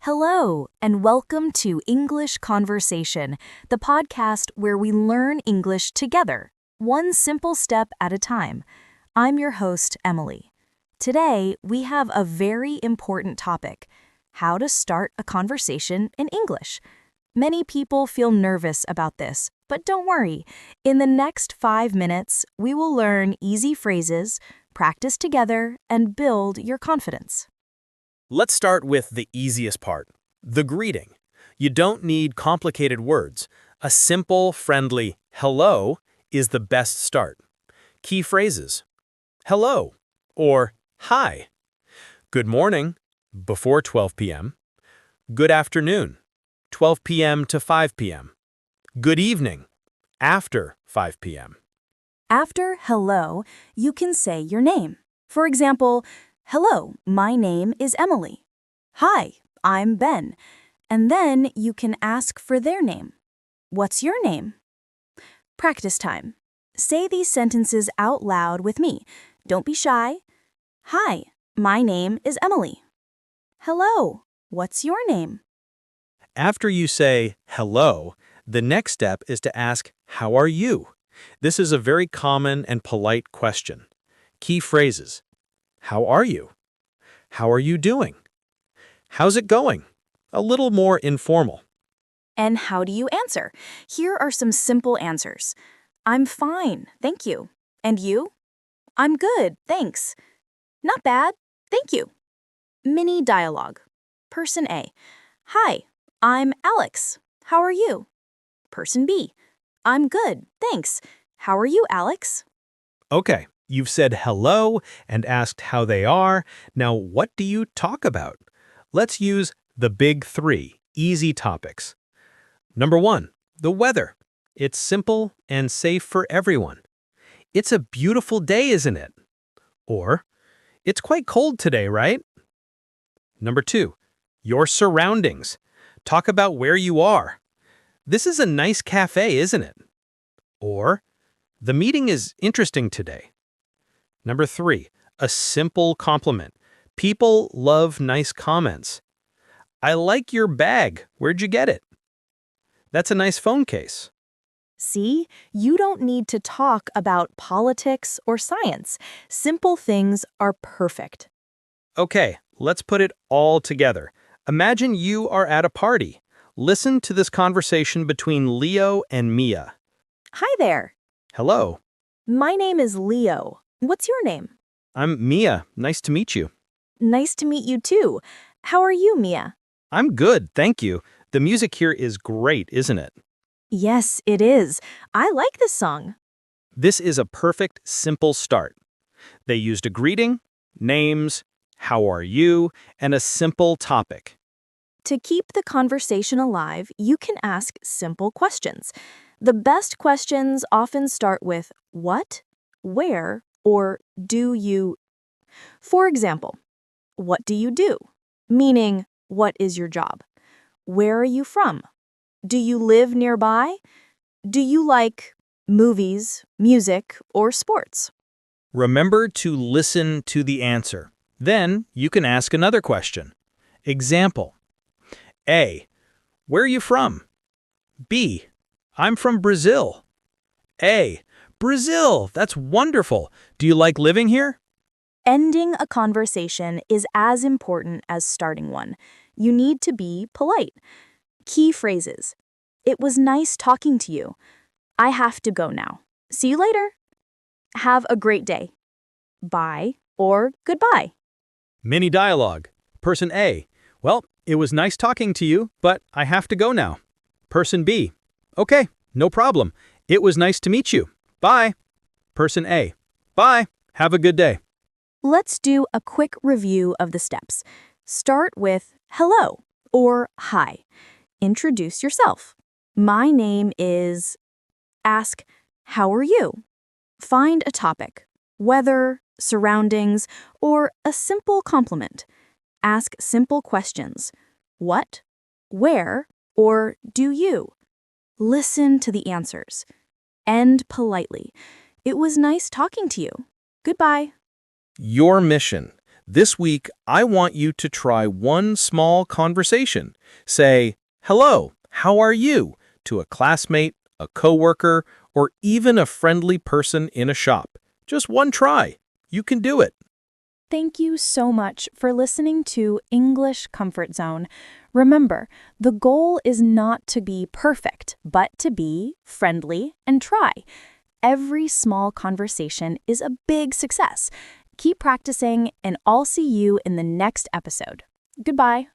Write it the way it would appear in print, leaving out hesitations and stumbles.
Hello, and welcome to English Conversation, the podcast where we learn English together, one simple step at a time. I'm your host, Emily. Today, we have a very important topic: how to start a conversation in English. Many people feel nervous about this, but don't worry. In the next 5 minutes, we will learn easy phrases, practice together, and build your confidence. Let's start with the easiest part, the greeting. You don't need complicated words. A simple, friendly hello is the best start. Key phrases: hello or hi. Good morning, before 12 p.m. Good afternoon, 12 p.m. to 5 p.m. Good evening, after 5 p.m. After hello, you can say your name. For example, hello, my name is Emily. Hi, I'm Ben. And then you can ask for their name. What's your name? Practice time. Say these sentences out loud with me. Don't be shy. Hi, my name is Emily. Hello, what's your name? After you say hello, the next step is to ask, how are you? This is a very common and polite question. Key phrases: how are you? How are you doing? How's it going? A little more informal. And how do you answer? Here are some simple answers. I'm fine, thank you. And you? I'm good, thanks. Not bad, thank you. Mini dialogue. Person A: Hi, I'm Alex. How are you? Person B: I'm good, thanks. How are you, Alex? Okay, you've said hello and asked how they are. Now, what do you talk about? Let's use the big three easy topics. Number 1, the weather. It's simple and safe for everyone. It's a beautiful day, isn't it? Or, it's quite cold today, right? Number 2, your surroundings. Talk about where you are. This is a nice cafe, isn't it? Or, the meeting is interesting today. Number 3, a simple compliment. People love nice comments. I like your bag. Where'd you get it? That's a nice phone case. See, you don't need to talk about politics or science. Simple things are perfect. Okay, let's put it all together. Imagine you are at a party. Listen to this conversation between Leo and Mia. Hi there. Hello, My name is Leo. What's your name? I'm Mia. Nice to meet you. Nice to meet you too. How are you, Mia? I'm good, thank you. The music here is great, isn't it? Yes, it is. I like this song. This is a perfect, simple start. They used a greeting, names, how are you, and a simple topic. To keep the conversation alive, you can ask simple questions. The best questions often start with what, where, or do you. For example, what do you do? Meaning, what is your job? Where are you from? Do you live nearby? Do you like movies, music, or sports? Remember to listen to the answer. Then you can ask another question. Example: A. Where are you from? B. I'm from Brazil. A. Brazil, that's wonderful. Do you like living here? Ending a conversation is as important as starting one. You need to be polite. Key phrases: It was nice talking to you. I have to go now. See you later. Have a great day. Bye or goodbye. Mini dialogue. Person A. Well, it was nice talking to you, but I have to go now. Person B. Okay, no problem. It was nice to meet you. Bye. Person A. Bye. Have a good day. Let's do a quick review of the steps. Start with hello or hi. Introduce yourself. My name is. Ask, how are you? Find a topic: weather, surroundings, or a simple compliment. Ask simple questions: what, where, or do you? Listen to the answers. End politely. It was nice talking to you. Goodbye. Your mission. This week, I want you to try one small conversation. Say, "Hello, how are you?" to a classmate, a coworker, or even a friendly person in a shop. Just one try. You can do it. Thank you so much for listening to English Comfort Zone. Remember, the goal is not to be perfect, but to be friendly and try. Every small conversation is a big success. Keep practicing, and I'll see you in the next episode. Goodbye.